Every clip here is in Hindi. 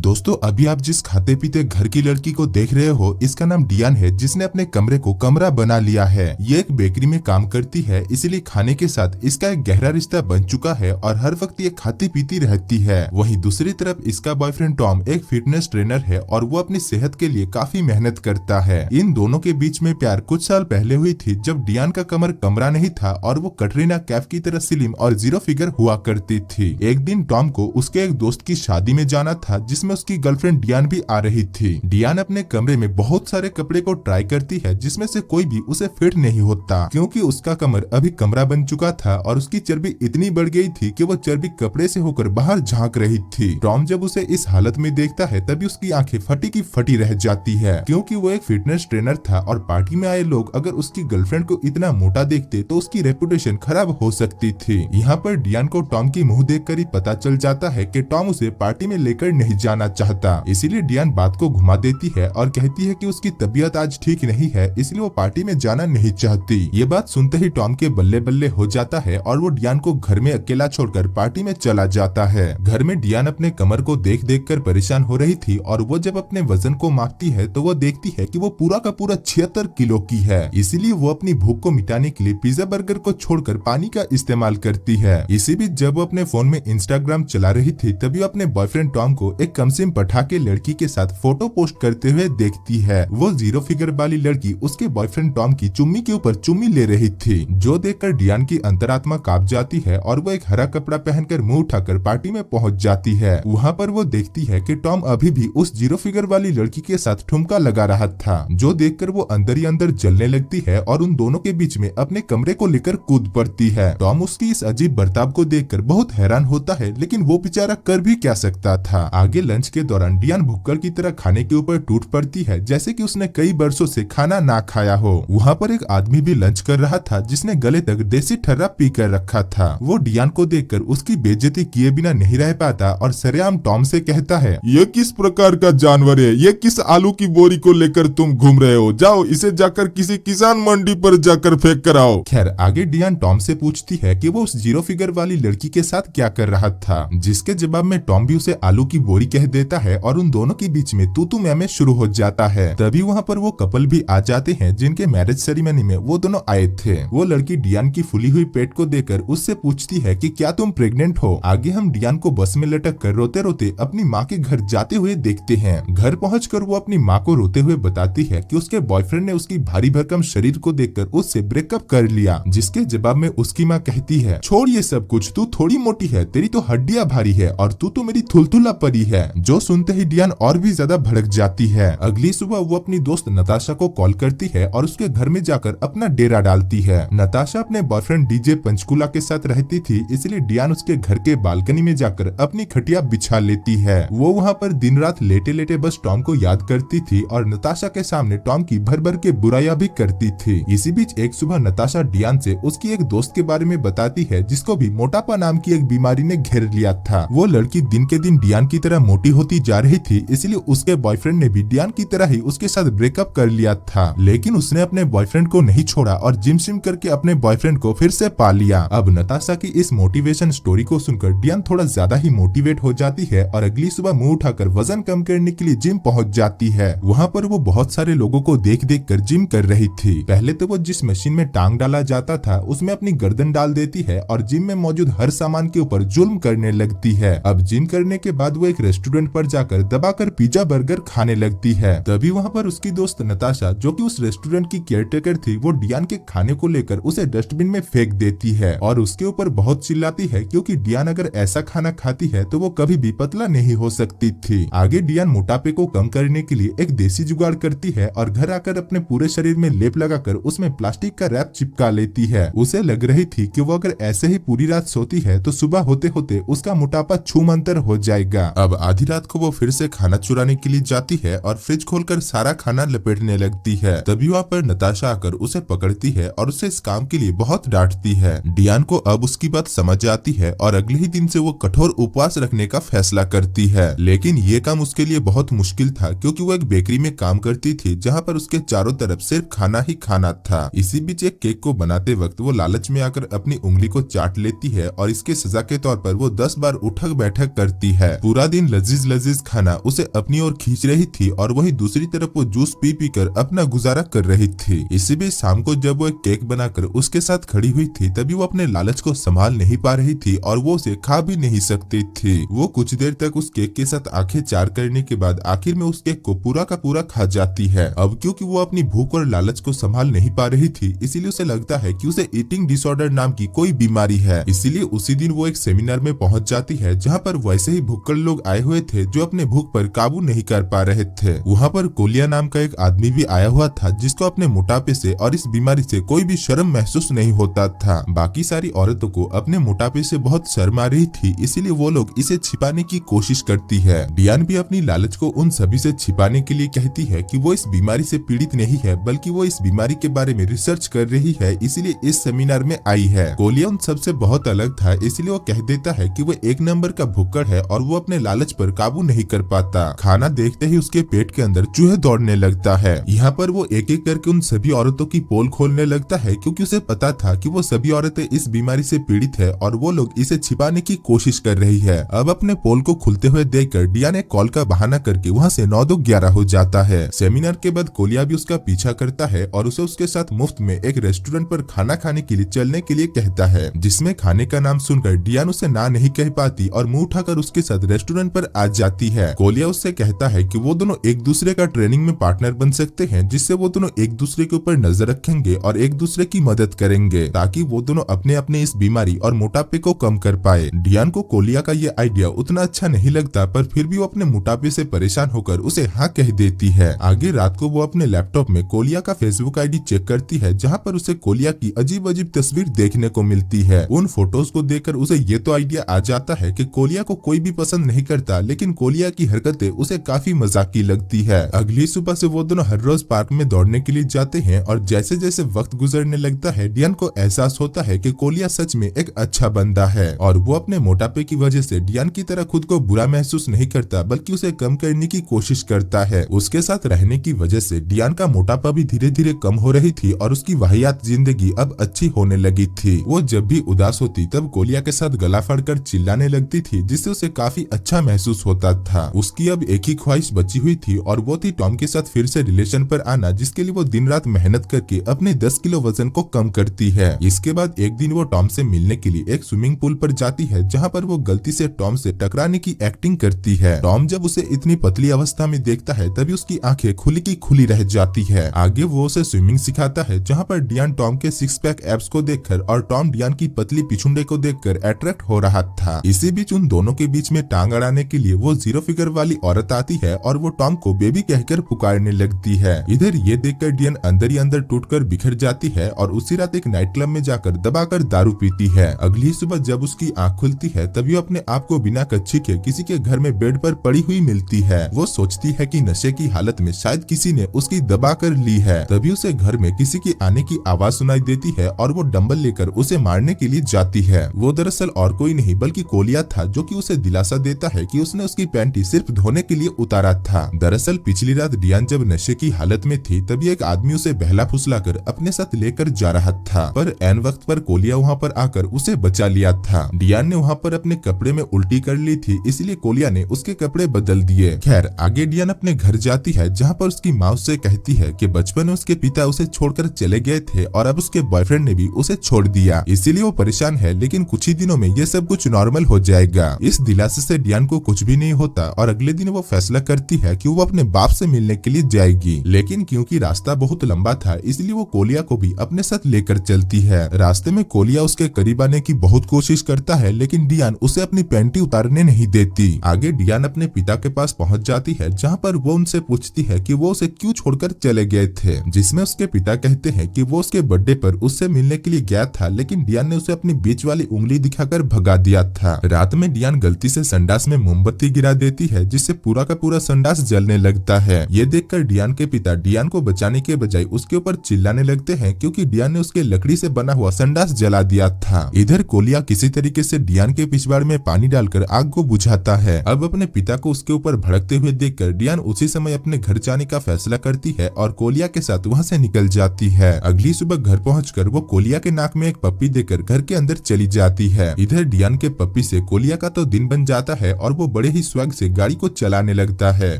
दोस्तों, अभी आप जिस खाते पीते घर की लड़की को देख रहे हो, इसका नाम डियान है, जिसने अपने कमरे को कमरा बना लिया है। ये एक बेकरी में काम करती है, इसीलिए खाने के साथ इसका एक गहरा रिश्ता बन चुका है और हर वक्त ये खाती पीती रहती है। वहीं दूसरी तरफ इसका बॉयफ्रेंड टॉम एक फिटनेस ट्रेनर है और वो अपनी सेहत के लिए काफी मेहनत करता है। इन दोनों के बीच में प्यार कुछ साल पहले हुई थी, जब डियान का कमर कमरा नहीं था और वो कटरीना कैफ की तरह स्लिम और जीरो फिगर हुआ करती थी। एक दिन टॉम को उसके एक दोस्त की शादी में जाना था, जिसमें उसकी गर्लफ्रेंड डियान भी आ रही थी। डियान अपने कमरे में बहुत सारे कपड़े को ट्राई करती है, जिसमें से कोई भी उसे फिट नहीं होता, क्योंकि उसका कमर अभी कमरा बन चुका था और उसकी चर्बी इतनी बढ़ गई थी कि वो चर्बी कपड़े से होकर बाहर झांक रही थी। टॉम जब उसे इस हालत में देखता है, तभी उसकी आंखें फटी की फटी रह जाती है, क्योंकि वो एक फिटनेस ट्रेनर था और पार्टी में आए लोग अगर उसकी गर्लफ्रेंड को इतना मोटा देखते तो उसकी रेपुटेशन खराब हो सकती थी। यहाँ पर डियान को टॉम की मुंह देखकर ही पता चल जाता है कि टॉम उसे पार्टी में लेकर नहीं जाना चाहता। इसीलिए डियान बात को घुमा देती है और कहती है कि उसकी तबीयत आज ठीक नहीं है, इसलिए वो पार्टी में जाना नहीं चाहती। ये बात सुनते ही टॉम के बल्ले बल्ले हो जाता है और वो डियान को घर में अकेला छोड़कर पार्टी में चला जाता है। घर में डियान अपने कमर को देख देख कर परेशान हो रही थी और वो जब अपने वजन को मापती है तो वो देखती है कि वो पूरा का पूरा 76 किलो की है। इसीलिए वो अपनी भूख को मिटाने के लिए पिज्जा बर्गर को छोड़कर पानी का इस्तेमाल करती है। इसी बीच जब वो अपने फोन में इंस्टाग्राम चला रही थी, तभी वो अपने बॉयफ्रेंड टॉम को एक कमसिन पटाखे लड़की के साथ फोटो पोस्ट करते हुए देखती है। वो जीरो फिगर वाली लड़की उसके बॉयफ्रेंड टॉम की चुम्मी के ऊपर चुम्मी ले रही थी, जो देखकर डियान की अंतरात्मा कांप जाती है और वो एक हरा कपड़ा पहनकर मुंह उठाकर पार्टी में पहुंच जाती है। वहाँ पर वो देखती है कि टॉम अभी भी उस जीरो फिगर वाली लड़की के साथ ठुमका लगा रहा था, जो देखकर वो अंदर ही अंदर जलने लगती है और उन दोनों के बीच में अपने कमरे को लेकर कूद पड़ती है। टॉम उसकी इस अजीब बर्ताव को देखकर बहुत हैरान होता है, लेकिन वो बेचारा कर भी क्या सकता था। आगे लंच के दौरान डियान भुक्कड़ की तरह खाने के ऊपर टूट पड़ती है, जैसे कि उसने कई बरसों से खाना ना खाया हो। वहाँ पर एक आदमी भी लंच कर रहा था, जिसने गले तक देसी ठर्रा पी कर रखा था। वो डियान को देखकर उसकी बेइज्जती किए बिना नहीं रह पाता और सरेआम टॉम से कहता है, ये किस प्रकार का जानवर है? ये किस आलू की बोरी को लेकर तुम घूम रहे हो? जाओ इसे जाकर किसी किसान मंडी पर जाकर फेंक कर आओ। खैर, आगे डियान टॉम से पूछती है कि वो उस जीरो फिगर वाली लड़की के साथ क्या कर रहा था, जिसके जवाब में टॉम भी उसे आलू की बोरी कह देता है और उन दोनों के बीच में तू मैं शुरू हो जाता है। तभी वहाँ पर वो कपल भी आ जाते हैं, जिनके मैरिज सेरेमनी में वो दोनों आए थे। वो लड़की डियान की फुली हुई पेट को देखकर उससे पूछती है कि क्या तुम प्रेग्नेंट हो। आगे हम डियान को बस में लटक कर रोते रोते अपनी माँ के घर जाते हुए देखते हैं। घर पहुंचकर वो अपनी माँ को रोते हुए बताती है कि उसके बॉयफ्रेंड ने उसकी भारी भरकम शरीर को देखकर उससे ब्रेकअप कर लिया, जिसके जवाब में उसकी माँ कहती है, छोड़ ये सब कुछ, तू थोड़ी मोटी है, तेरी तो हड्डियां भारी है और तू तो मेरी थुलथुला परी है। जो सुनते ही डियान और भी ज्यादा भड़क जाती है। अगली सुबह वो अपनी दोस्त नताशा को कॉल करती है और उसके घर में जाकर अपना डेरा डालती है। नताशा अपने बॉयफ्रेंड डीजे पंचकुला के साथ रहती थी, इसलिए डियान उसके घर के बालकनी में जाकर अपनी खटिया बिछा लेती है। वो वहाँ पर दिन रात लेटे लेटे बस टॉम को याद करती थी और नताशा के सामने टॉम की भर भर के बुराइयां भी करती थी। इसी बीच एक सुबह नताशा डियान से उसकी एक दोस्त के बारे में बताती है, जिसको भी मोटापा नाम की एक बीमारी ने घेर लिया था। वो लड़की दिन के दिन डियान की तरह मोटी होती जा रही थी, इसलिए उसके बॉयफ्रेंड ने भी डियान की तरह ही उसके साथ ब्रेकअप कर लिया था, लेकिन उसने अपने बॉयफ्रेंड को नहीं छोड़ा और जिम सिम करके अपने बॉयफ्रेंड को फिर से पा लिया। अब नताशा की इस मोटिवेशन स्टोरी को सुनकर डियान थोड़ा ज्यादा ही मोटिवेट हो जाती है और अगली सुबह मुंह उठाकर वजन कम करने के लिए जिम पहुंच जाती है। वहाँ पर वो बहुत सारे लोगों को देख देख कर जिम कर रही थी। पहले तो वो जिस मशीन में टांग डाला जाता था, उसमें अपनी गर्दन डाल देती है और जिम में मौजूद हर सामान के ऊपर जुल्म करने लगती है। अब जिम करने के बाद वो एक रेस्टोरेंट पर जाकर दबाकर पिज्जा बर्गर खाने लगती है। तभी वहाँ पर उसकी दोस्त नताशा, जो कि उस रेस्टोरेंट की केयरटेकर थी, वो डियान के खाने को लेकर उसे डस्टबिन में फेंक देती है और उसके ऊपर बहुत चिल्लाती है, क्योंकि डियान अगर ऐसा खाना खाती है तो वो कभी भी पतला नहीं हो सकती थी। आगे डियान मोटापे को कम करने के लिए एक देसी जुगाड़ करती है और घर आकर अपने पूरे शरीर में लेप लगाकर उसमें प्लास्टिक का रैप चिपका लेती है। उसे लग रही थी कि वो अगर ऐसे ही पूरी रात सोती है तो सुबह होते होते उसका मोटापा छूमंतर हो जाएगा। अब आधी रात को वो फिर से खाना चुराने के लिए जाती है और फ्रिज खोलकर सारा खाना लपेटने लगती है। तभी वहाँ पर नताशा आकर उसे पकड़ती है और उसे इस काम के लिए बहुत डांटती है। डियान को अब उसकी बात समझ आती है और अगले ही दिन से वो कठोर उपवास रखने का फैसला करती है, लेकिन ये काम उसके लिए बहुत मुश्किल था, क्योंकि वो एक बेकरी में काम करती थी, जहाँ पर उसके चारों तरफ सिर्फ खाना ही खाना था। इसी बीच एक केक को बनाते वक्त वो लालच में आकर अपनी उंगली को चाट लेती है और इसके सजा के तौर पर वो 10 बार उठक बैठक करती है। पूरा दिन लज्जित लजीज लजीज खाना उसे अपनी ओर खींच रही थी और वहीं दूसरी तरफ वो जूस पी पी कर अपना गुजारा कर रही थी। इसी बीच शाम को जब वो एक केक बनाकर उसके साथ खड़ी हुई थी तभी वो अपने लालच को संभाल नहीं पा रही थी और वो उसे खा भी नहीं सकती थी। वो कुछ देर तक उस केक के साथ आंखें चार करने के बाद आखिर में उस केक को पूरा का पूरा खा जाती है। अब क्योंकि वो अपनी भूख और लालच को संभाल नहीं पा रही थी इसीलिए उसे लगता है कि उसे ईटिंग डिसऑर्डर नाम की कोई बीमारी है। इसीलिए उसी दिन वो एक सेमिनार में पहुंच जाती है जहां पर वैसे ही भुक्कड़ लोग आए हुए थे जो अपने भूख पर काबू नहीं कर पा रहे थे। वहां पर कोलिया नाम का एक आदमी भी आया हुआ था जिसको अपने मोटापे से और इस बीमारी से कोई भी शर्म महसूस नहीं होता था। बाकी सारी औरतों को अपने मोटापे से बहुत शर्म आ रही थी इसीलिए वो लोग इसे छिपाने की कोशिश करती है। डियान भी अपनी लालच को उन सभी से छिपाने के लिए कहती है कि वो इस बीमारी से पीड़ित नहीं है बल्कि वो इस बीमारी के बारे में रिसर्च कर रही है इसीलिए इस सेमिनार में आई है। कोलिया उन सबसे बहुत अलग था इसलिए वो कह देता है कि वो एक नंबर का भुक्कड़ है और वो अपने लालच पर काबू नहीं कर पाता। खाना देखते ही उसके पेट के अंदर चूहे दौड़ने लगता है। यहाँ पर वो एक एक करके उन सभी औरतों की पोल खोलने लगता है क्योंकि उसे पता था कि वो सभी औरतें इस बीमारी से पीड़ित है और वो लोग इसे छिपाने की कोशिश कर रही है। अब अपने पोल को खुलते हुए देखकर डिया ने कॉल का बहाना करके वहाँ से 9-11 हो जाता है। सेमिनार के बाद कोलिया भी उसका पीछा करता है और उसे उसके साथ मुफ्त में एक रेस्टोरेंट पर खाना खाने के लिए चलने के लिए कहता है, जिसमें खाने का नाम सुनकर डियान उसे ना नहीं कह पाती और मुंह उठाकर उसके साथ रेस्टोरेंट पर आ जाती है। कोलिया उससे कहता है कि वो दोनों एक दूसरे का ट्रेनिंग में पार्टनर बन सकते हैं जिससे वो दोनों एक दूसरे के ऊपर नजर रखेंगे और एक दूसरे की मदद करेंगे ताकि वो दोनों अपने अपने इस बीमारी और मोटापे को कम कर पाए। डियान को कोलिया का ये आइडिया उतना अच्छा नहीं लगता पर फिर भी वो अपने मोटापे से परेशान होकर उसे हाँ कह देती है। आगे रात को वो अपने लैपटॉप में कोलिया का फेसबुक आईडी चेक करती है जहाँ पर उसे कोलिया की अजीब अजीब तस्वीर देखने को मिलती है। उन फोटोज को देखकर उसे ये तो आइडिया आ जाता है कि कोलिया को कोई भी पसंद नहीं करता लेकिन कोलिया की हरकतें उसे काफी मजाकी लगती है। अगली सुबह से वो दोनों हर रोज पार्क में दौड़ने के लिए जाते हैं और जैसे जैसे वक्त गुजरने लगता है डियान को एहसास होता है कि कोलिया सच में एक अच्छा बंदा है और वो अपने मोटापे की वजह से डियान की तरह खुद को बुरा महसूस नहीं करता बल्कि उसे कम करने की कोशिश करता है। उसके साथ रहने की वजह से डियान का मोटापा भी धीरे धीरे कम हो रही थी और उसकी वाहियात जिंदगी अब अच्छी होने लगी थी। वो जब भी उदास होती तब कोलिया के साथ गला फाड़कर चिल्लाने लगती थी जिससे उसे काफी अच्छा महसूस होता था। उसकी अब एक ही ख्वाहिश बची हुई थी और वो थी टॉम के साथ फिर से रिलेशन पर आना जिसके लिए वो दिन रात मेहनत करके अपने 10 किलो वजन को कम करती है। इसके बाद एक दिन वो टॉम से मिलने के लिए एक स्विमिंग पूल पर जाती है जहाँ पर वो गलती से टॉम से टकराने की एक्टिंग करती है। टॉम जब उसे इतनी पतली अवस्था में देखता है तभी उसकी आंखें खुली की खुली रह जाती है। आगे वो उसे स्विमिंग सिखाता है जहाँ पर डियान टॉम के 6 पैक एब्स को देखकर और टॉम डियान की पतली पिछुंडे को देखकर अट्रैक्ट हो रहा था। इसी बीच उन दोनों के बीच में टांग अड़ाने के लिए वो 0 फिगर वाली औरत आती है और वो टॉम को बेबी कहकर पुकारने लगती है। इधर ये देखकर डियान अंदर ही अंदर टूटकर बिखर जाती है और उसी रात एक नाइट क्लब में जाकर दबाकर दारू पीती है। अगली सुबह जब उसकी आंख खुलती है तभी वो अपने आप को बिना कच्छी के किसी के घर में बेड पर पड़ी हुई मिलती है। वो सोचती है कि नशे की हालत में शायद किसी ने उसकी दबा कर ली है। तभी उसे घर में किसी की आने की आवाज सुनाई देती है और वो डंबल लेकर उसे मारने के लिए जाती है। वो दरअसल और कोई नहीं बल्कि कोलिया था जो कि उसे दिलासा देता है कि उसने उसकी पैंटी सिर्फ धोने के लिए उतारा था। दरअसल पिछली रात डियान जब नशे की हालत में थी तभी एक आदमी उसे बहला फुसलाकर अपने साथ लेकर जा रहा था पर एन वक्त पर कोलिया वहाँ पर आकर उसे बचा लिया था। डियान ने वहाँ पर अपने कपड़े में उल्टी कर ली थी इसलिए कोलिया ने उसके कपड़े बदल दिए। खैर आगे डियान अपने घर जाती है जहाँ पर उसकी माँ उससे कहती है कि बचपन में उसके पिता उसे छोड़कर चले गए थे और अब उसके बॉयफ्रेंड ने भी उसे छोड़ दिया इसीलिए वो परेशान है लेकिन कुछ ही दिनों में ये सब कुछ नॉर्मल हो जाएगा। इस दिलासे से डियान को कुछ भी नहीं होता और अगले दिन वो फैसला करती है कि वो अपने बाप से मिलने के लिए जाएगी लेकिन क्योंकि रास्ता बहुत लंबा था इसलिए वो कोलिया को भी अपने साथ लेकर चलती है। रास्ते में कोलिया उसके करीब आने की बहुत कोशिश करता है लेकिन डियान उसे अपनी पैंटी उतारने नहीं देती। आगे डियान अपने पिता के पास पहुंच जाती है जहां पर वो उनसे पूछती है कि वो उसे क्यों छोड़कर चले गए थे जिसमें उसके पिता कहते हैं कि वो उसके बर्थडे पर उससे मिलने के लिए गया था लेकिन डियान ने उसे अपनी बीच वाली उंगली दिखाकर भगा दिया था। रात में डियान गलती से संडास में मोमबत्ती गिरा देती है जिससे पूरा का पूरा संडास जलने लगता है। ये देखकर डियान के पिता डियान को बचाने के बजाय उसके ऊपर चिल्लाने लगते हैं क्योंकि डियान ने उसके लकड़ी से बना हुआ संडास जला दिया था। इधर कोलिया किसी तरीके से डियान के पिछवाड़ में पानी डालकर आग को बुझाता है। अब अपने पिता को उसके ऊपर भड़कते हुए देखकर डियान उसी समय अपने घर जाने का फैसला करती है और कोलिया के साथ वहाँ से निकल जाती है। अगली सुबह घर पहुंचकर वो कोलिया के नाक में एक पप्पी देकर घर के अंदर चली जाती है। इधर डियान के पप्पी से कोलिया का तो दिन बन जाता है और वो बड़े ही स्वैग से गाड़ी को चलाने लगता है।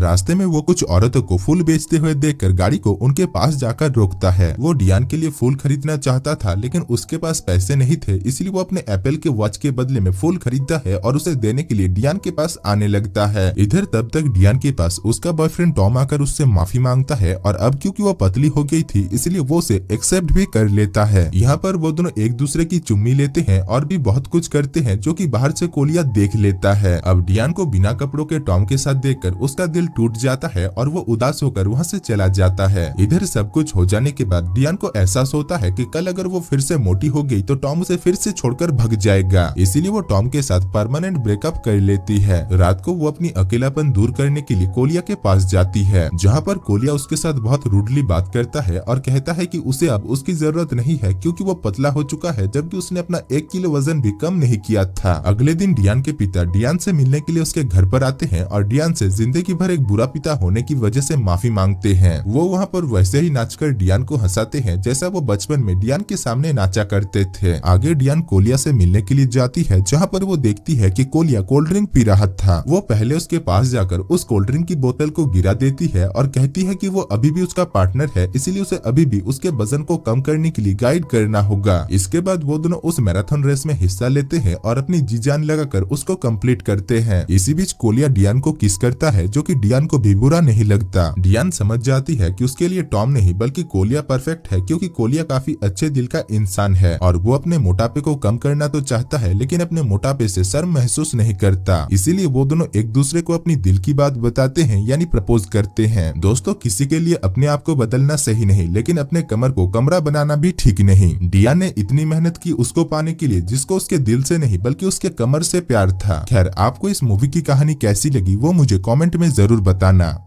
रास्ते में वो कुछ औरतों को फूल बेचते हुए देखकर गाड़ी को उनके पास जाकर रोकता है। वो डियान के लिए फूल खरीदना चाहता था लेकिन उसके पास पैसे नहीं थे, इसलिए वो अपने एप्पल के वॉच के बदले में फूल खरीदता है और उसे देने के लिए डियान के पास आने लगता है। इधर तब तक डियान के पास उसका बॉयफ्रेंड टॉम आकर उससे माफी मांगता है और अब क्योंकि वो पतली हो गई थी इसलिए वो उसे एक्सेप्ट भी कर लेता है। यहाँ पर वो दोनों एक दूसरे की चुम्मी लेते हैं और भी बहुत कुछ करते हैं जो कि बाहर से कोलिया देख लेता है। अब डियान को बिना कपड़ों के टॉम के साथ देखकर उसका दिल टूट जाता है और वो उदास होकर वहाँ से चला जाता है। इधर सब कुछ हो जाने के बाद डियान को एहसास होता है कि कल अगर वो फिर से मोटी हो गई तो टॉम उसे फिर से छोड़कर भाग जाएगा, इसीलिए वो टॉम के साथ परमानेंट ब्रेकअप कर लेती है। रात को वो अपनी अकेलापन दूर करने के लिए कोलिया के पास जाती है, जहाँ पर कोलिया उसके साथ बहुत रूडली बात करता है और कहता है कि उसे अब उसकी जरूरत नहीं है क्योंकि वो पतला हो चुका है, जबकि उसने अपना 1 किलो वजन भी कम नहीं किया था। अगले दिन डियान के पिता डियान से मिलने के लिए उसके घर पर आते हैं और डियान से जिंदगी भर एक बुरा पिता होने की वजह से माफी मांगते हैं। वो वहाँ पर वैसे ही नाचकर डियान को हंसाते हैं जैसा वो बचपन में डियान के सामने नाचा करते थे। आगे डियान कोलिया से मिलने के लिए जाती है, जहाँ पर वो देखती है कि कोलिया कोल्ड ड्रिंक पी रहा था। वो पहले उसके पास जाकर उस कोल्ड ड्रिंक की बोतल को गिरा देती है और कहती है कि वो अभी भी उसका पार्टनर है, इसीलिए उसे अभी भी उसके वजन को कम करने के लिए गाइड करना होगा। इसके बाद वो दोनों उस मैराथन रेस में हिस्सा लेते हैं और अपनी जी जान लगाकर उसको कंप्लीट करते हैं। इसी बीच कोलिया डियान को किस करता है, जो कि डियान को भी बुरा नहीं लगता। डियान समझ जाती है कि उसके लिए टॉम नहीं बल्कि कोलिया परफेक्ट है, क्योंकि कोलिया काफी अच्छे दिल का इंसान है और वो अपने मोटापे को कम करना तो चाहता है लेकिन अपने मोटापे से शर्म महसूस नहीं करता। इसीलिए वो दोनों एक दूसरे को अपनी दिल की बात बताते हैं, यानी प्रपोज करते हैं। दोस्तों, किसी के लिए अपने आप को बदलना सही नहीं, लेकिन अपने कमर को कमरा बनाना भी ठीक नहीं। डियान ने इतनी मेहनत की उसको पाने के लिए जिसको उसके दिल से नहीं बल्कि उसके कमर से प्यार था। खैर, आपको इस मूवी की कहानी कैसी लगी वो मुझे कमेंट में जरूर बताना।